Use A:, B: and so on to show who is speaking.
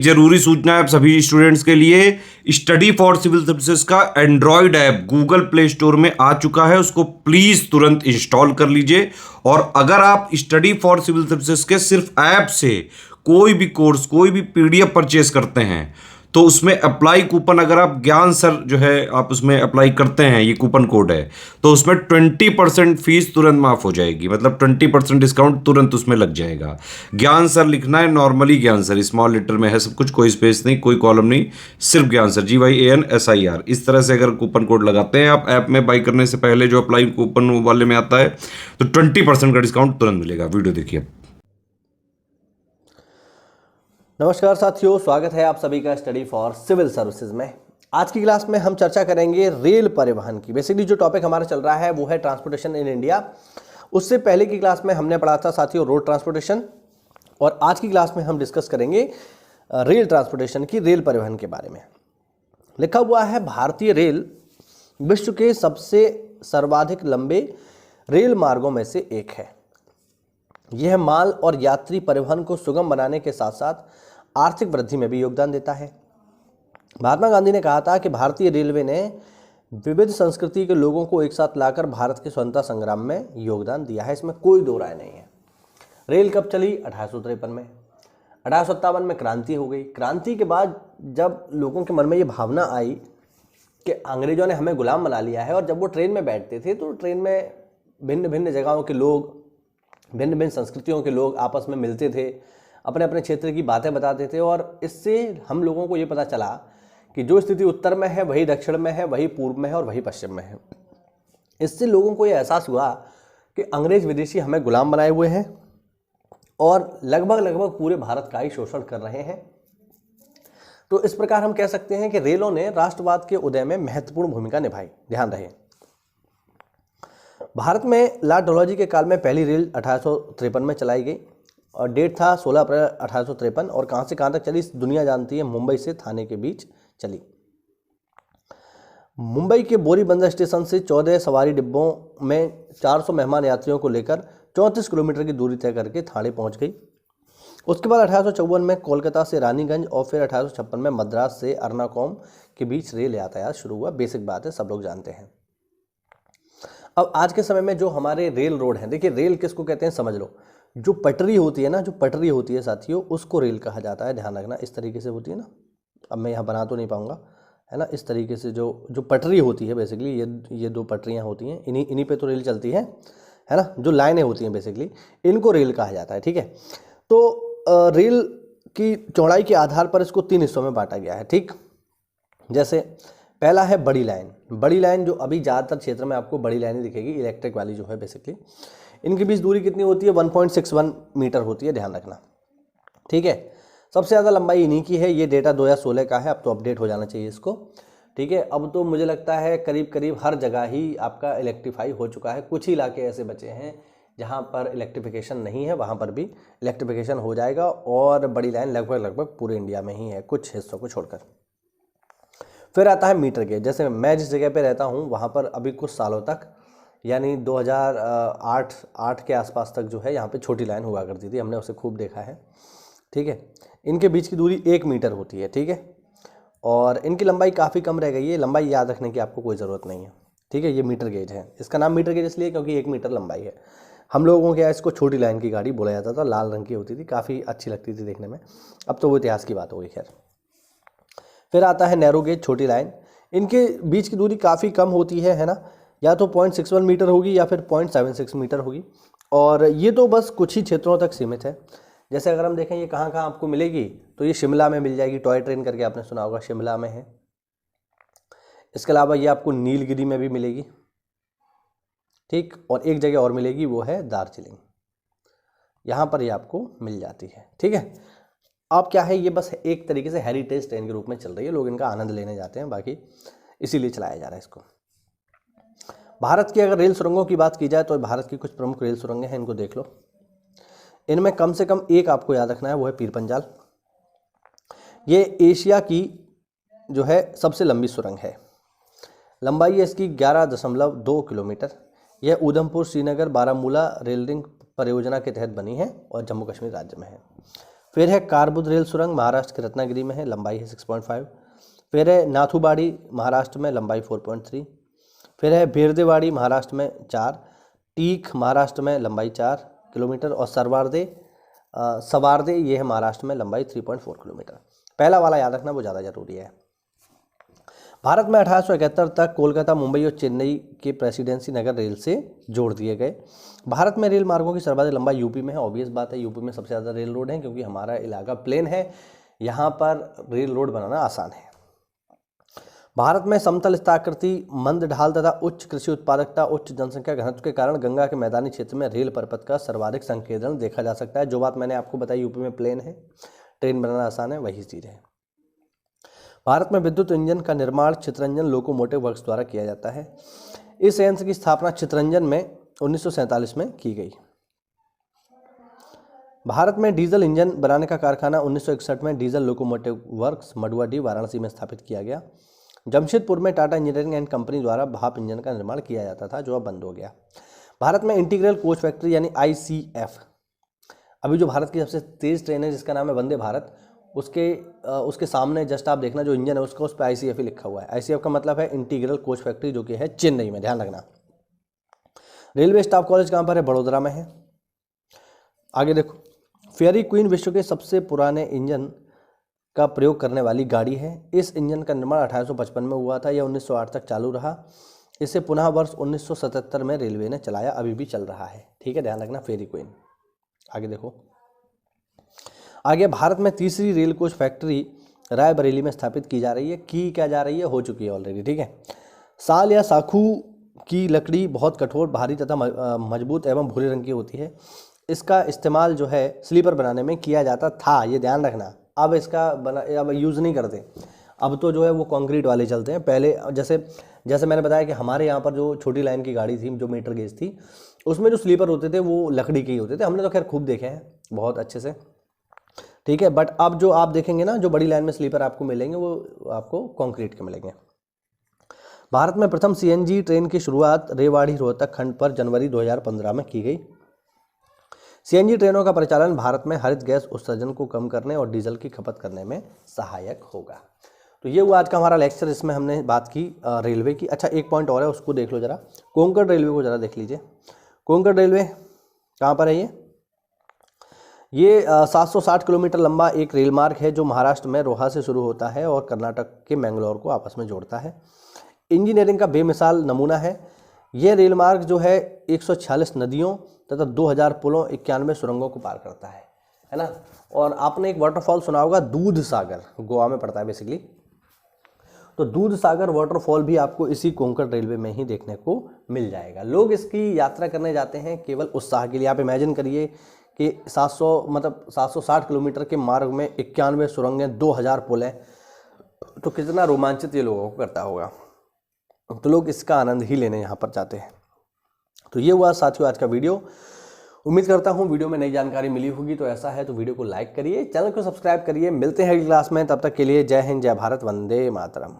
A: जरूरी सूचना है आप सभी स्टूडेंट्स के लिए। स्टडी फॉर सिविल सर्विसेज का Android app Google play store में आ चुका है, उसको प्लीज तुरंत इंस्टॉल कर लीजिए। और अगर आप स्टडी फॉर सिविल सर्विसेज के सिर्फ ऐप से कोई भी कोर्स, कोई भी पीडीएफ परचेस करते हैं तो उसमें अप्लाई कूपन, अगर आप ज्ञान सर जो है आप उसमें अप्लाई करते हैं, ये कूपन कोड है, तो उसमें 20% फीस तुरंत माफ हो जाएगी। मतलब 20% डिस्काउंट तुरंत उसमें लग जाएगा। ज्ञान सर लिखना है, नॉर्मली ज्ञान सर स्मॉल लेटर में है सब कुछ, कोई स्पेस नहीं, कोई कॉलम नहीं, सिर्फ ज्ञान सर, GYANSIR। इस तरह से अगर कूपन कोड लगाते हैं आप ऐप में बाई करने से पहले, जो अप्लाई कूपन वाले में आता है, तो 20% का डिस्काउंट तुरंत मिलेगा। वीडियो देखिए।
B: नमस्कार साथियों, स्वागत है आप सभी का स्टडी फॉर सिविल सर्विसेज में। आज की क्लास में हम चर्चा करेंगे रेल परिवहन की। बेसिकली जो टॉपिक हमारा चल रहा है वो है ट्रांसपोर्टेशन इन इंडिया। उससे पहले की क्लास में हमने पढ़ा था साथियों रोड ट्रांसपोर्टेशन, और आज की क्लास में हम डिस्कस करेंगे रेल ट्रांसपोर्टेशन की, रेल परिवहन के बारे में। लिखा हुआ है भारतीय रेल विश्व के सबसे सर्वाधिक लंबे रेल मार्गों में से एक है। यह माल और यात्री परिवहन को सुगम बनाने के साथ साथ आर्थिक वृद्धि में भी योगदान देता है। महात्मा गांधी ने कहा था कि भारतीय रेलवे ने विविध संस्कृति के लोगों को एक साथ लाकर भारत के स्वतंत्रता संग्राम में योगदान दिया है, इसमें कोई दो राय नहीं है। रेल कब चली? 1853 में। 1857 में क्रांति हो गई। क्रांति के बाद जब लोगों के मन में ये भावना आई कि अंग्रेजों ने हमें गुलाम बना लिया है, और जब वो ट्रेन में बैठते थे तो ट्रेन में भिन्न भिन्न जगहों के लोग, भिन्न भिन्न संस्कृतियों के लोग आपस में मिलते थे, अपने अपने क्षेत्र की बातें बताते थे, और इससे हम लोगों को ये पता चला कि जो स्थिति उत्तर में है वही दक्षिण में है, वही पूर्व में है और वही पश्चिम में है। इससे लोगों को ये एहसास हुआ कि अंग्रेज विदेशी हमें गुलाम बनाए हुए हैं और लगभग पूरे भारत का ही शोषण कर रहे हैं। तो इस प्रकार हम कह सकते हैं कि रेलों ने राष्ट्रवाद के उदय में महत्वपूर्ण भूमिका निभाई। ध्यान रहे, भारत में लॉर्ड डलहौजी के काल में पहली रेल 1853 में चलाई गई, और डेट था 16 अप्रैल 1853, और कहाँ से कहाँ तक चली दुनिया जानती है, मुंबई से थाने के बीच चली। मुंबई के बोरी बंदर स्टेशन से 14 सवारी डिब्बों में 400 मेहमान यात्रियों को लेकर 34 किलोमीटर की दूरी तय करके थाने पहुंच गई। उसके बाद 1854 में कोलकाता से रानीगंज, और फिर 1856 में मद्रास से अर्नाकॉम के बीच रेल यातायात शुरू हुआ। बेसिक बात है, सब लोग जानते हैं। अब आज के समय में जो हमारे रेल रोड हैं, देखिए रेल किसको कहते हैं समझ लो। जो पटरी होती है ना, जो पटरी होती है साथियों, उसको रेल कहा जाता है। ध्यान रखना, इस तरीके से होती है ना, अब मैं यहाँ बना तो नहीं पाऊंगा, है ना। इस तरीके से जो पटरी होती है, बेसिकली ये दो पटरियाँ होती हैं, इन्हीं पे तो रेल चलती है ना। जो लाइनें होती हैं बेसिकली, इनको रेल कहा जाता है, ठीक है। तो रेल की चौड़ाई के आधार पर इसको 3 हिस्सों में बांटा गया है, ठीक। जैसे पहला है बड़ी लाइन। बड़ी लाइन जो अभी ज़्यादातर क्षेत्र में आपको बड़ी लाइनें दिखेगी, इलेक्ट्रिक वाली जो है बेसिकली, इनके बीच दूरी कितनी होती है? 1.61 मीटर होती है। ध्यान रखना, ठीक है। सबसे ज़्यादा लंबाई इन्हीं की है। ये डेटा 2016 का है, अब तो अपडेट हो जाना चाहिए इसको, ठीक है। अब तो मुझे लगता है करीब करीब हर जगह ही आपका इलेक्ट्रीफाई हो चुका है। कुछ ही इलाके ऐसे बचे हैं जहाँ पर इलेक्ट्रिफिकेशन नहीं है, वहाँ पर भी इलेक्ट्रिफिकेशन हो जाएगा, और बड़ी लाइन लगभग पूरे इंडिया में ही है, कुछ हिस्सों को छोड़कर। फिर आता है मीटर गेज। जैसे मैं जिस जगह पे रहता हूँ वहाँ पर अभी कुछ सालों तक, यानी 2008 के आसपास तक जो है यहाँ पे छोटी लाइन हुआ करती थी, हमने उसे खूब देखा है, ठीक है। इनके बीच की दूरी 1 मीटर होती है, ठीक है, और इनकी लंबाई काफ़ी कम रह गई है। लंबाई याद रखने की आपको कोई ज़रूरत नहीं है, ठीक है। ये मीटर गेज है, इसका नाम मीटर गेज इसलिए क्योंकि 1 मीटर लंबाई है। हम लोगों के यहाँ इसको छोटी लाइन की गाड़ी बोला जाता था, लाल रंग की होती थी, काफ़ी अच्छी लगती थी देखने में। अब तो वो इतिहास की बात हो गई, खैर। फिर आता है नैरो गेज, छोटी लाइन। इनके बीच की दूरी काफ़ी कम होती है ना, या तो 0.61 मीटर होगी या फिर 0.76 मीटर होगी, और ये तो बस कुछ ही क्षेत्रों तक सीमित है। जैसे अगर हम देखें ये कहाँ कहाँ आपको मिलेगी, तो ये शिमला में मिल जाएगी, टॉय ट्रेन करके आपने सुना होगा, शिमला में है। इसके अलावा ये आपको नीलगिरी में भी मिलेगी, ठीक, और एक जगह और मिलेगी, वो है दार्जिलिंग, यहाँ पर ये आपको मिल जाती है, ठीक है। अब क्या है, ये बस एक तरीके से हेरिटेज ट्रेन के रूप में चल रही है, लोग इनका आनंद लेने जाते हैं, बाकी इसीलिए चलाया जा रहा है इसको। भारत की अगर रेल सुरंगों की बात की जाए तो भारत की कुछ प्रमुख रेल सुरंगें हैं, इनको देख लो। इनमें कम से कम एक आपको याद रखना है, वो है पीर पंजाल। ये एशिया की जो है सबसे लंबी सुरंग है। लंबाई है इसकी 11.2 किलोमीटर। यह उधमपुर, श्रीनगर, बारामूला रेल लिंक परियोजना के तहत बनी है और जम्मू कश्मीर राज्य में है। फिर है कारबुद रेल सुरंग, महाराष्ट्र के रत्नागिरी में है, लंबाई है 6.5। फिर है नाथुबाड़ी, महाराष्ट्र में, लंबाई 4.3। फिर है भेरदेवाड़ी, महाराष्ट्र में 4। टीक, महाराष्ट्र में, लंबाई 4 किलोमीटर। और सवारदे ये है महाराष्ट्र में, लंबाई 3.4 किलोमीटर। पहला वाला याद रखना, वो ज़्यादा जरूरी है। भारत में 1871 तक कोलकाता, मुंबई और चेन्नई के प्रेसिडेंसी नगर रेल से जोड़ दिए गए। भारत में रेल मार्गों की सर्वाधिक लंबाई यूपी में है। ऑब्वियस बात है, यूपी में सबसे ज़्यादा रेल रोड है, क्योंकि हमारा इलाका प्लेन है, यहाँ पर रेल रोड बनाना आसान है। भारत में समतल स्थाकृति, मंद ढाल तथा उच्च कृषि उत्पादकता, उच्च जनसंख्या घनत्व के कारण गंगा के मैदानी क्षेत्र में रेल परिपथ का सर्वाधिक संकेंद्रण देखा जा सकता है। जो बात मैंने आपको बताई, यूपी में प्लेन है, ट्रेन बनाना आसान है, वही चीज़ है। भारत में विद्युत इंजन का निर्माण चितरंजन लोकोमोटिव वर्क्स द्वारा किया जाता है। इस संयंत्र की स्थापना चितरंजन में 1947 में की गई। भारत में डीजल इंजन बनाने का कारखाना 1961 में diesel locomotive works Manduadih, Varanasi में स्थापित किया गया। जमशेदपुर में टाटा इंजीनियरिंग एंड कंपनी द्वारा भाप इंजन का निर्माण किया जाता था, जो अब बंद हो गया। भारत में इंटीग्रल कोच फैक्ट्री यानी ICF, अभी जो भारत की सबसे तेज़ ट्रेन है जिसका नाम है वंदे भारत, उसके सामने जस्ट आप देखना, जो इंजन है उसका, उस पर ICF ही लिखा हुआ है। ICF का मतलब है इंटीग्रल कोच फैक्ट्री, जो कि है चेन्नई में, ध्यान रखना। रेलवे स्टाफ कॉलेज कहाँ पर है? बड़ोदरा में है। आगे देखो, फेयरी क्वीन विश्व के सबसे पुराने इंजन का प्रयोग करने वाली गाड़ी है। इस इंजन का निर्माण 1855 में हुआ था। यह 1908 तक चालू रहा। इसे पुनः वर्ष 1977 में रेलवे ने चलाया, अभी भी चल रहा है। ठीक है, ध्यान रखना, फेयरी क्वीन। आगे देखो, आगे भारत में तीसरी रेल कोच फैक्ट्री रायबरेली में स्थापित की जा रही है। क्या जा रही है? हो चुकी है ऑलरेडी। ठीक है, साल या साखू की लकड़ी बहुत कठोर, भारी तथा मजबूत एवं भूरे रंग की होती है। इसका इस्तेमाल जो है स्लीपर बनाने में किया जाता था, ये ध्यान रखना। अब अब यूज़ नहीं करते, अब तो जो है वो कंक्रीट वाले चलते हैं। पहले जैसे मैंने बताया कि हमारे यहाँ पर जो छोटी लाइन की गाड़ी थी, जो मीटर गेज थी, उसमें जो स्लीपर होते थे वो लकड़ी के ही होते थे। हमने तो खैर खूब देखे हैं, बहुत अच्छे से। ठीक है, बट अब जो आप देखेंगे ना, जो बड़ी लाइन में स्लीपर आपको मिलेंगे, वो आपको कंक्रीट के मिलेंगे। भारत में प्रथम CNG ट्रेन की शुरुआत रेवाड़ी रोहतक खंड पर जनवरी 2015 में की गई। CNG ट्रेनों का परिचालन भारत में हरित गैस उत्सर्जन को कम करने और डीजल की खपत करने में सहायक होगा। तो ये हुआ आज का हमारा लेक्चर, इसमें हमने बात की रेलवे की। अच्छा, एक पॉइंट और है, उसको देख लो जरा। कोंकण रेलवे को जरा देख लीजिए। कोंकण रेलवे कहाँ पर है? ये 760 किलोमीटर लंबा एक रेल मार्ग है, जो महाराष्ट्र में रोहा से शुरू होता है और कर्नाटक के मैंगलोर को आपस में जोड़ता है। इंजीनियरिंग का बेमिसाल नमूना है। यह रेल मार्ग जो है 146 नदियों तथा 2000 पुलों, 91 सुरंगों को पार करता है ना। और आपने एक वाटरफॉल सुना होगा, दूध सागर, गोवा में पड़ता है बेसिकली। तो दूध सागर वाटरफॉल भी आपको इसी कोंकण रेलवे में ही देखने को मिल जाएगा। लोग इसकी यात्रा करने जाते हैं केवल उत्साह के लिए। आप इमेजिन करिए कि 760 किलोमीटर के मार्ग में 91 सुरंगें, 2000 पुल हैं, तो कितना रोमांचित ये लोगों को करता होगा। तो लोग इसका आनंद ही लेने यहाँ पर जाते हैं। तो ये हुआ साथियों आज का वीडियो। उम्मीद करता हूँ वीडियो में नई जानकारी मिली होगी। तो ऐसा है तो वीडियो को लाइक करिए, चैनल को सब्सक्राइब करिए। मिलते हैं अगली क्लास में, तब तक के लिए जय हिंद, जय भारत, वंदे मातरम।